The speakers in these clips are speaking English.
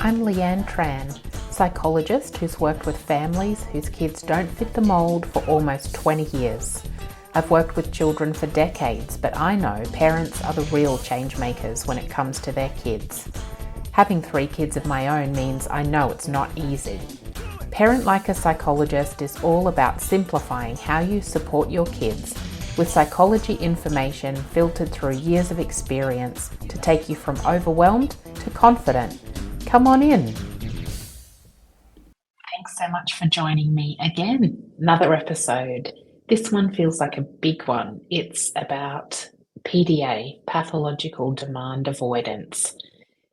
I'm Leanne Tran, psychologist who's worked with families whose kids don't fit the mould for almost 20 years. I've worked with children for decades, but I know parents are the real change makers when it comes to their kids. Having 3 kids of my own means I know it's not easy. Parent Like a Psychologist is all about simplifying how you support your kids with psychology information filtered through years of experience to take you from overwhelmed to confident. Come on in. Thanks so much for joining me again. Another episode. This one feels like a big one. It's about PDA, Pathological Demand Avoidance.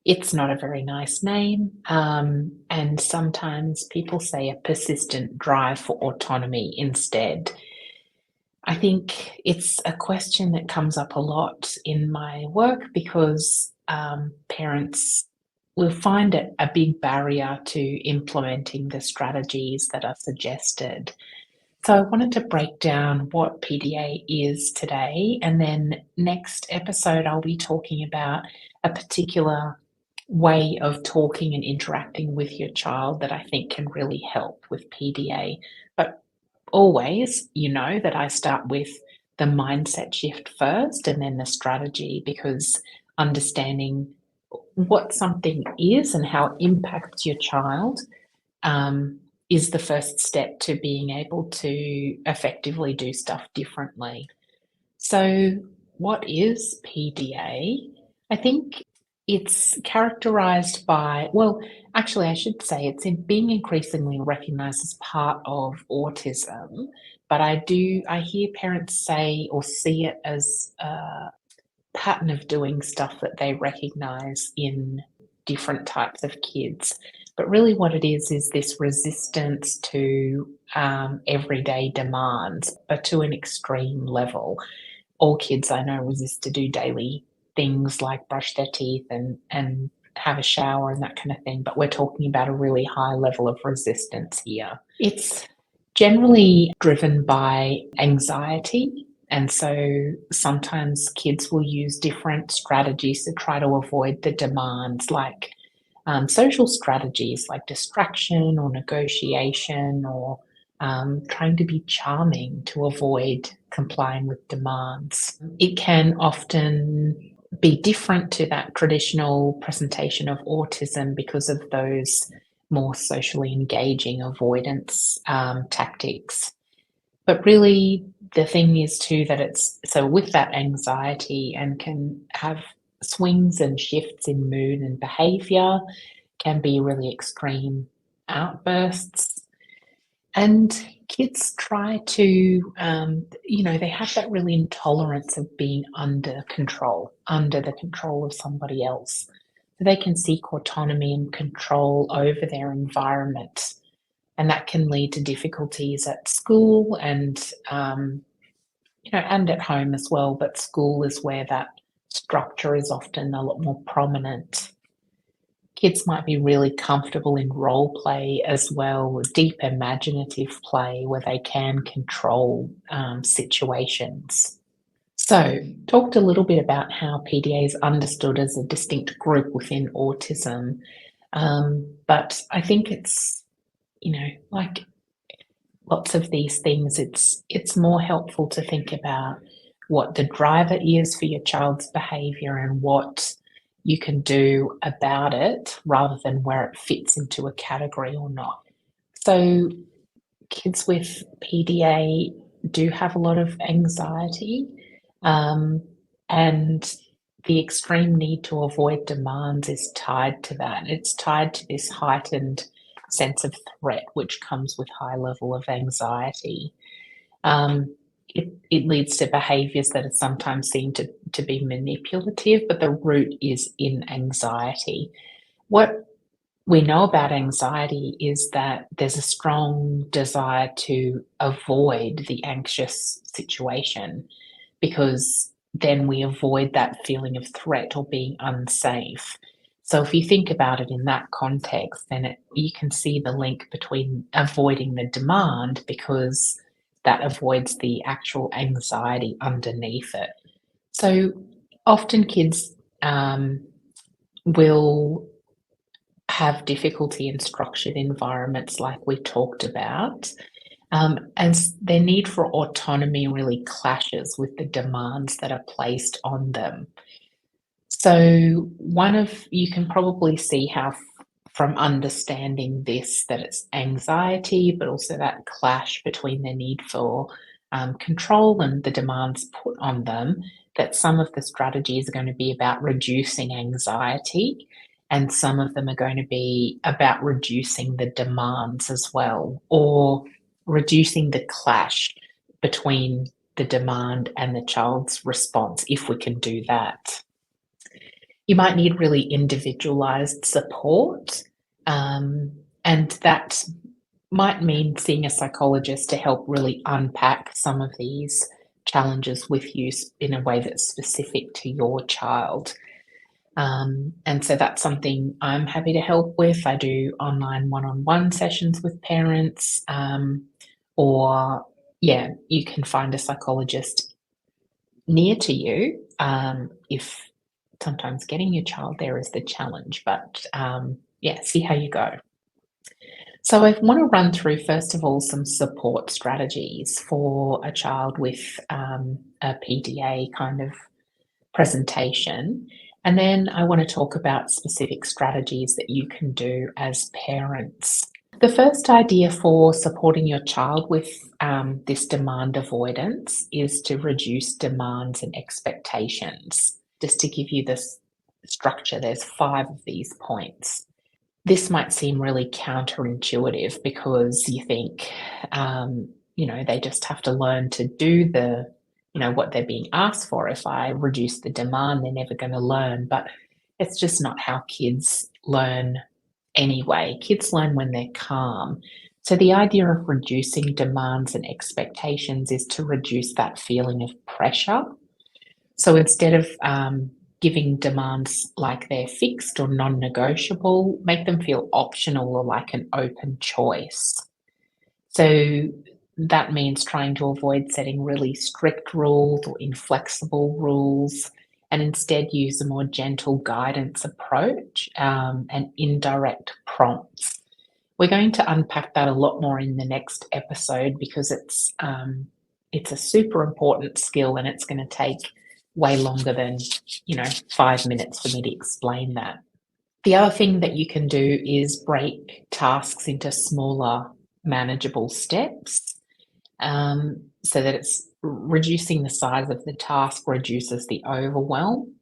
It's not a very nice name, and sometimes people say a persistent drive for autonomy instead. I think it's a question that comes up a lot in my work because parents will find it a big barrier to implementing the strategies that are suggested. So I wanted to break down what PDA is today, and then next episode I'll be talking about a particular way of talking and interacting with your child that I think can really help with PDA. But always, you know that I start with the mindset shift first and then the strategy, because understanding what something is and how it impacts your child is the first step to being able to effectively do stuff differently. So, what is PDA? I think it's characterized by, well, actually, I should say it's being increasingly recognized as part of autism, but I hear parents say or see it as a pattern of doing stuff that they recognize in different types of kids. But really what it is this resistance to everyday demands, but to an extreme level. All kids I know resist to do daily things like brush their teeth and have a shower and that kind of thing, but we're talking about a really high level of resistance here. It's generally driven by anxiety, and so sometimes kids will use different strategies to try to avoid the demands, like social strategies like distraction or negotiation, or trying to be charming to avoid complying with demands. It can often be different to that traditional presentation of autism because of those more socially engaging avoidance tactics. But really, the thing is too that it's so with that anxiety and can have swings and shifts in mood and behavior, can be really extreme outbursts. And kids try to, they have that really intolerance of being under the control of somebody else. So they can seek autonomy and control over their environment. And that can lead to difficulties at school and, and at home as well. But school is where that structure is often a lot more prominent. Kids might be really comfortable in role play as well, deep imaginative play where they can control situations. So, talked a little bit about how PDA is understood as a distinct group within autism, but I think it's, like lots of these things, it's more helpful to think about what the driver is for your child's behaviour and what you can do about it rather than where it fits into a category or not. So kids with PDA do have a lot of anxiety, and the extreme need to avoid demands is tied to that. It's tied to this heightened sense of threat, which comes with high level of anxiety. It leads to behaviours that are sometimes seen to be manipulative, but the root is in anxiety. What we know about anxiety is that there's a strong desire to avoid the anxious situation because then we avoid that feeling of threat or being unsafe. So if you think about it in that context, then you can see the link between avoiding the demand because that avoids the actual anxiety underneath it. So often kids will have difficulty in structured environments like we talked about, as their need for autonomy really clashes with the demands that are placed on them. So you can probably see how from understanding this that it's anxiety, but also that clash between the need for control and the demands put on them, that some of the strategies are going to be about reducing anxiety, and some of them are going to be about reducing the demands as well, or reducing the clash between the demand and the child's response, if we can do that. You might need really individualized support, and that might mean seeing a psychologist to help really unpack some of these challenges with you in a way that's specific to your child. And so that's something I'm happy to help with. I do online one-on-one sessions with parents, or yeah, you can find a psychologist near to you, if sometimes getting your child there is the challenge, but yeah, see how you go. So I want to run through, first of all, some support strategies for a child with a PDA kind of presentation. And then I want to talk about specific strategies that you can do as parents. The first idea for supporting your child with this demand avoidance is to reduce demands and expectations. Just to give you this structure, there's 5 of these points. This might seem really counterintuitive because you think, they just have to learn to do what they're being asked for. If I reduce the demand, they're never going to learn. But it's just not how kids learn anyway. Kids learn when they're calm. So the idea of reducing demands and expectations is to reduce that feeling of pressure. So instead of giving demands like they're fixed or non-negotiable, make them feel optional or like an open choice. So that means trying to avoid setting really strict rules or inflexible rules, and instead use a more gentle guidance approach, and indirect prompts. We're going to unpack that a lot more in the next episode because it's a super important skill, and it's going to take way longer than 5 minutes for me to explain that. The other thing that you can do is break tasks into smaller, manageable steps, so that it's reducing the size of the task reduces the overwhelm,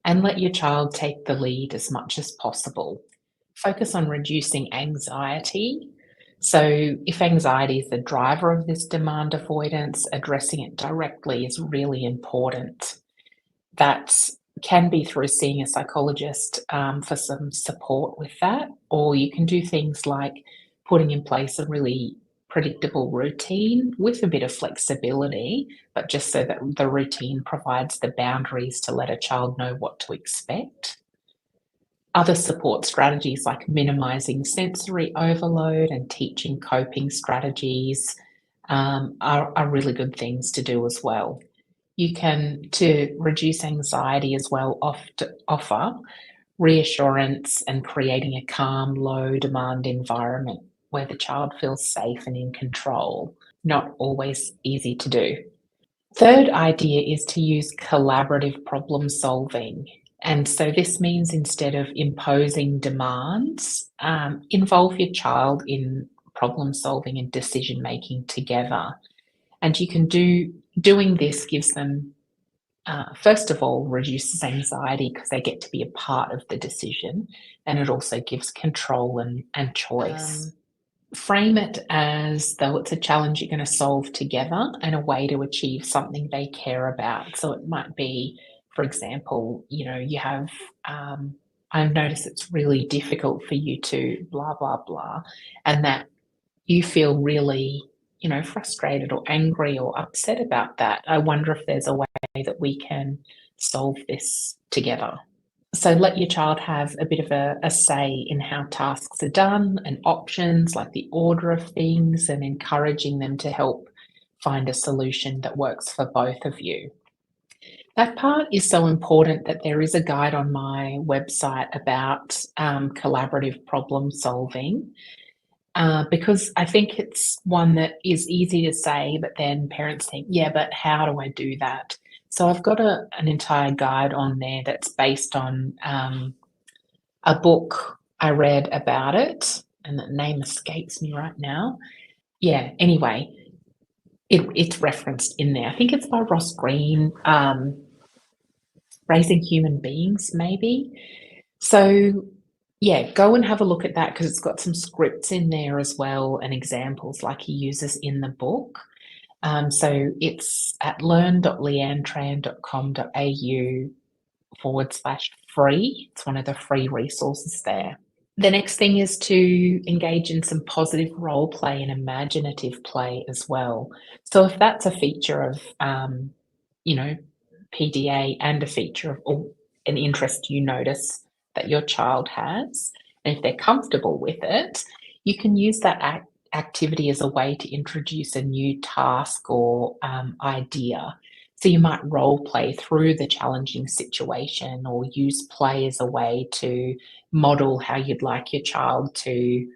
and let your child take the lead as much as possible. Focus on reducing anxiety. So if anxiety is the driver of this demand avoidance, addressing it directly is really important. That can be through seeing a psychologist for some support with that, or you can do things like putting in place a really predictable routine with a bit of flexibility, but just so that the routine provides the boundaries to let a child know what to expect. Other support strategies like minimizing sensory overload and teaching coping strategies are really good things to do as well. You can, to reduce anxiety as well, offer reassurance and creating a calm, low demand environment where the child feels safe and in control. Not always easy to do. Third idea is to use collaborative problem solving. And so this means instead of imposing demands, involve your child in problem solving and decision making together. And you can doing this gives them, first of all, reduces anxiety because they get to be a part of the decision, and it also gives control and choice. Frame it as though it's a challenge you're going to solve together and a way to achieve something they care about. So it might be, for example, you have, I've noticed it's really difficult for you to blah, blah, blah, and that you feel really, frustrated or angry or upset about that. I wonder if there's a way that we can solve this together. So let your child have a bit of a say in how tasks are done and options like the order of things, and encouraging them to help find a solution that works for both of you. That part is so important that there is a guide on my website about collaborative problem solving. Because I think it's one that is easy to say, but then parents think, yeah, but how do I do that? So I've got an entire guide on there that's based on a book I read about it, and the name escapes me right now. Yeah, anyway, it's referenced in there. I think it's by Ross Green, Raising Human Beings, maybe. So yeah, go and have a look at that because it's got some scripts in there as well and examples like he uses in the book. So it's at learn.leanne.com.au/free. It's one of the free resources there. The next thing is to engage in some positive role play and imaginative play as well. So if that's a feature of, you know, PDA and a feature of or an interest you notice that your child has, and if they're comfortable with it, you can use that activity as a way to introduce a new task or idea. So you might role play through the challenging situation or use play as a way to model how you'd like your child to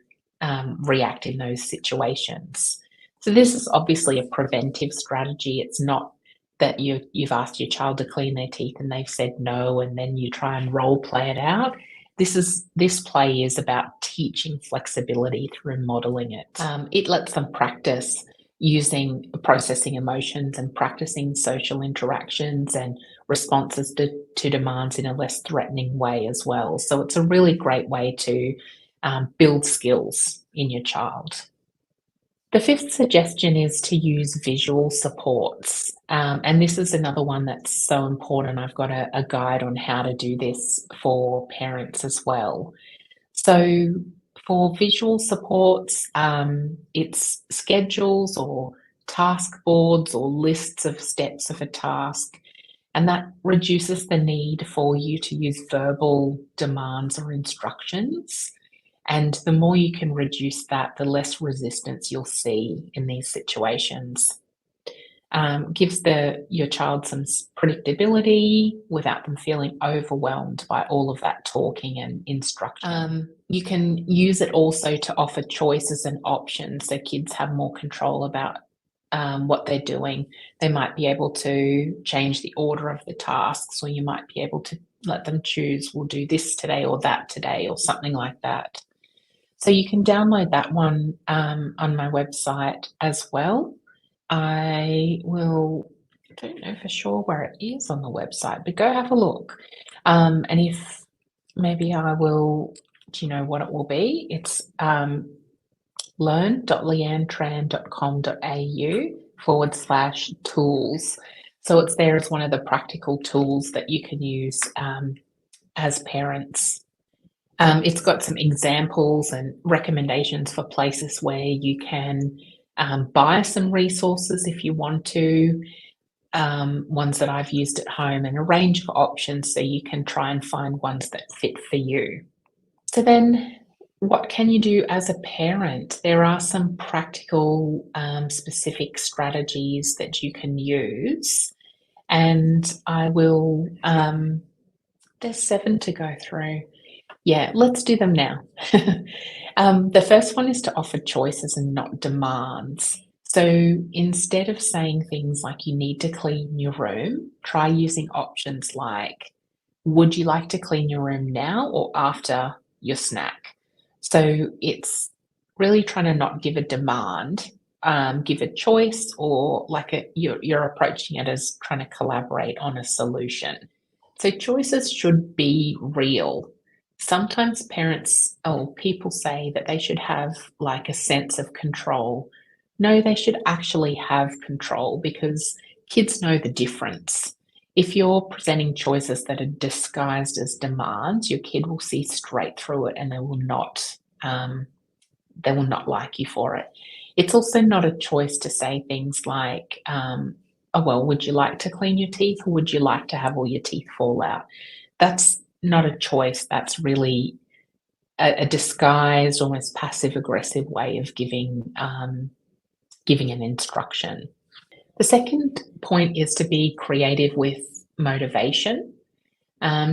react in those situations. So this is obviously a preventive strategy. It's not that you've asked your child to clean their teeth and they've said no, and then you try and role play it out. This play is about teaching flexibility through modeling it. It lets them practice using processing emotions and practicing social interactions and responses to demands in a less threatening way as well. So it's a really great way to build skills in your child. The fifth suggestion is to use visual supports. And this is another one that's so important. I've got a guide on how to do this for parents as well. So for visual supports, it's schedules or task boards or lists of steps of a task. And that reduces the need for you to use verbal demands or instructions. And the more you can reduce that, the less resistance you'll see in these situations. Gives your child some predictability without them feeling overwhelmed by all of that talking and instruction. You can use it also to offer choices and options so kids have more control about what they're doing. They might be able to change the order of the tasks, or you might be able to let them choose, we'll do this today or that today, or something like that. So you can download that one on my website as well. I don't know for sure where it is on the website, but go have a look. And if maybe I will, do you know what it will be? It's learn.leannetran.com.au/tools. So it's there as one of the practical tools that you can use as parents. It's got some examples and recommendations for places where you can buy some resources if you want to, ones that I've used at home, and a range of options so you can try and find ones that fit for you. So then what can you do as a parent? There are some practical, specific strategies that you can use, and I will, there's 7 to go through. Yeah, let's do them now. The first one is to offer choices and not demands. So instead of saying things like you need to clean your room, try using options like, would you like to clean your room now or after your snack? So it's really trying to not give a demand, give a choice, or like you're approaching it as trying to collaborate on a solution. So choices should be real. Sometimes parents or people say that they should have like a sense of control. No, they should actually have control because kids know the difference. If you're presenting choices that are disguised as demands, your kid will see straight through it and they will not like you for it. It's also not a choice to say things like, oh, well, would you like to clean your teeth or would you like to have all your teeth fall out? That's not a choice. That's really a disguised, almost passive aggressive way of giving an instruction. The second point is to be creative with motivation.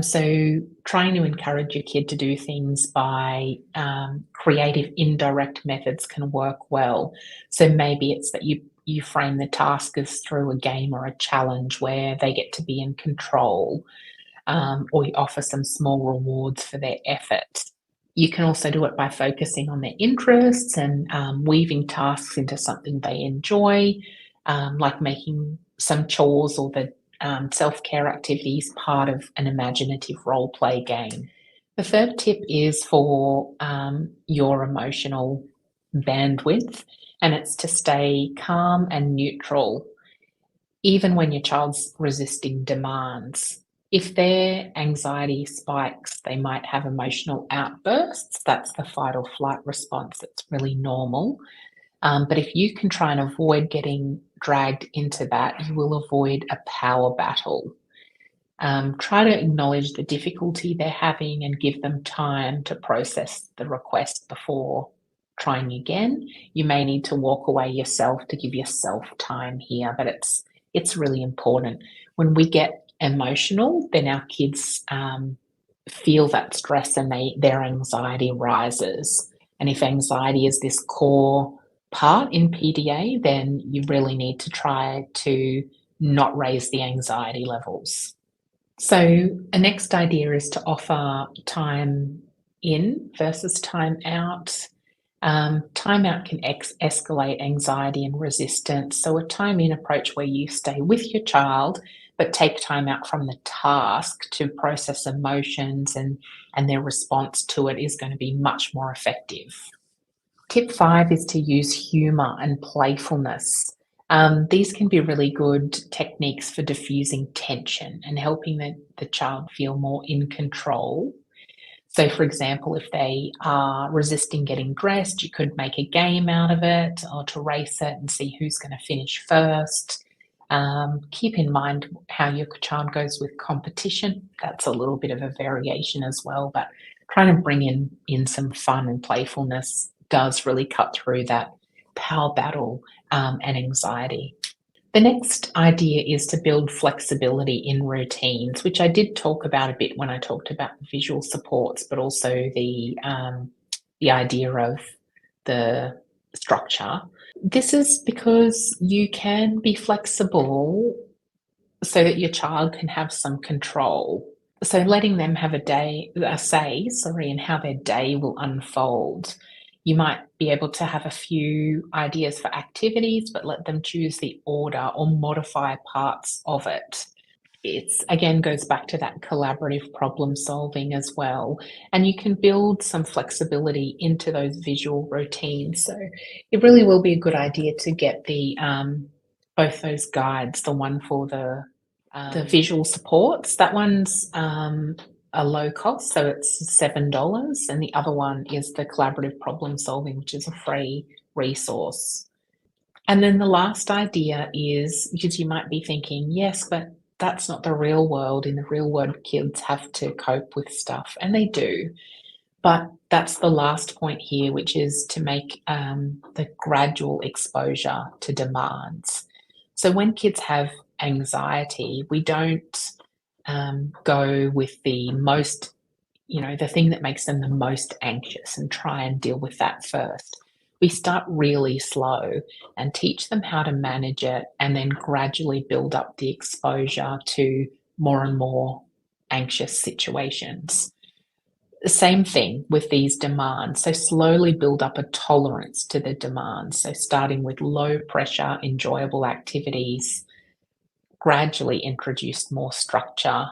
So trying to encourage your kid to do things by creative indirect methods can work well. So maybe it's that you frame the task as through a game or a challenge where they get to be in control, or you offer some small rewards for their effort. You can also do it by focusing on their interests and weaving tasks into something they enjoy, like making some chores or the self-care activities part of an imaginative role play game. The third tip is for your emotional bandwidth, and it's to stay calm and neutral, even when your child's resisting demands. If their anxiety spikes, they might have emotional outbursts. That's the fight or flight response. That's really normal. But if you can try and avoid getting dragged into that, you will avoid a power battle. Try to acknowledge the difficulty they're having and give them time to process the request before trying again. You may need to walk away yourself to give yourself time here, but it's really important. When we get emotional, then our kids feel that stress and their anxiety rises. And if anxiety is this core part in PDA, then you really need to try to not raise the anxiety levels. So a next idea is to offer time in versus time out. Time out can escalate anxiety and resistance. So a time in approach where you stay with your child, but take time out from the task to process emotions and their response to it is going to be much more effective. Tip 5 is to use humour and playfulness. These can be really good techniques for diffusing tension and helping the child feel more in control. So, for example, if they are resisting getting dressed, you could make a game out of it or to race it and see who's going to finish first. Keep in mind how your child goes with competition. That's a little bit of a variation as well, but trying to bring in some fun and playfulness does really cut through that power battle and anxiety. The next idea is to build flexibility in routines, which I did talk about a bit when I talked about visual supports, but also the idea of the structure. This is because you can be flexible so that your child can have some control. So letting them have a say, in how their day will unfold. You might be able to have a few ideas for activities, but let them choose the order or modify parts of it. It's again goes back to that collaborative problem solving as well. And you can build some flexibility into those visual routines. So it really will be a good idea to get the both those guides, the one for the visual supports. That one's a low cost, so it's $7, and the other one is the collaborative problem solving, which is a free resource. And then the last idea is, because you might be thinking, yes, but that's not the real world. In the real world, kids have to cope with stuff, and they do. But that's the last point here, which is to make the gradual exposure to demands. So when kids have anxiety, we don't go with the most, the thing that makes them the most anxious and try and deal with that first. We start really slow and teach them how to manage it and then gradually build up the exposure to more and more anxious situations. The same thing with these demands. So slowly build up a tolerance to the demands. So starting with low pressure, enjoyable activities, gradually introduce more structure,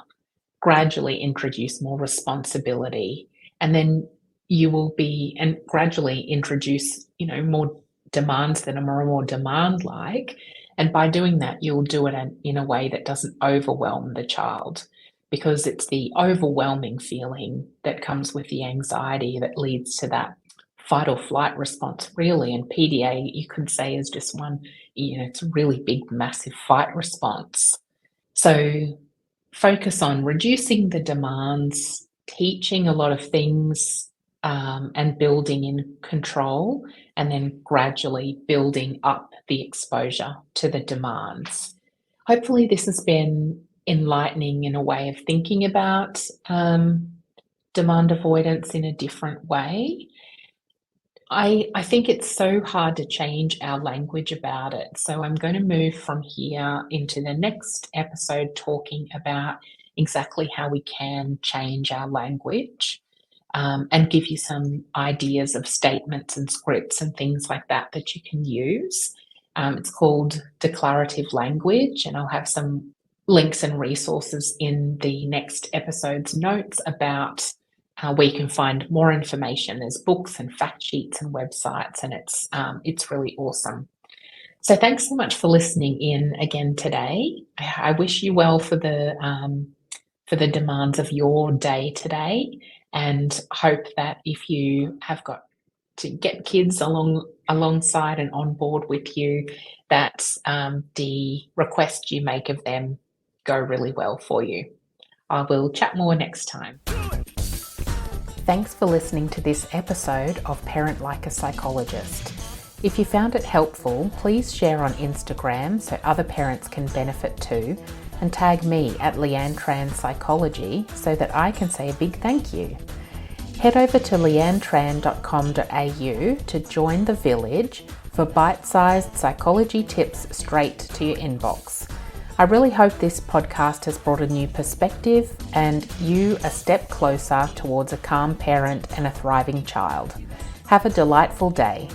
gradually introduce more responsibility, and then you will be and gradually introduce, more demands that are more demand-like. And by doing that, you'll do it in a way that doesn't overwhelm the child, because it's the overwhelming feeling that comes with the anxiety that leads to that fight or flight response, really. And PDA, you could say, is just one, it's a really big, massive fight response. So focus on reducing the demands, teaching a lot of things, and building in control, and then gradually building up the exposure to the demands. Hopefully this has been enlightening in a way of thinking about demand avoidance in a different way. I think it's so hard to change our language about it. So I'm going to move from here into the next episode talking about exactly how we can change our language, and give you some ideas of statements and scripts and things like that that you can use. It's called declarative language, and I'll have some links and resources in the next episode's notes about where you can find more information. There's books and fact sheets and websites, and it's really awesome. So thanks so much for listening in again today. I wish you well for the demands of your day today, and hope that if you have got to get kids alongside and on board with you, that the requests you make of them go really well for you. I will chat more next time. Thanks for listening to this episode of Parent Like a Psychologist. If you found it helpful, please share on Instagram so other parents can benefit too, and tag me at Leanne Tran Psychology so that I can say a big thank you. Head over to leannetran.com.au to join the village for bite-sized psychology tips straight to your inbox. I really hope this podcast has brought a new perspective and you a step closer towards a calm parent and a thriving child. Have a delightful day.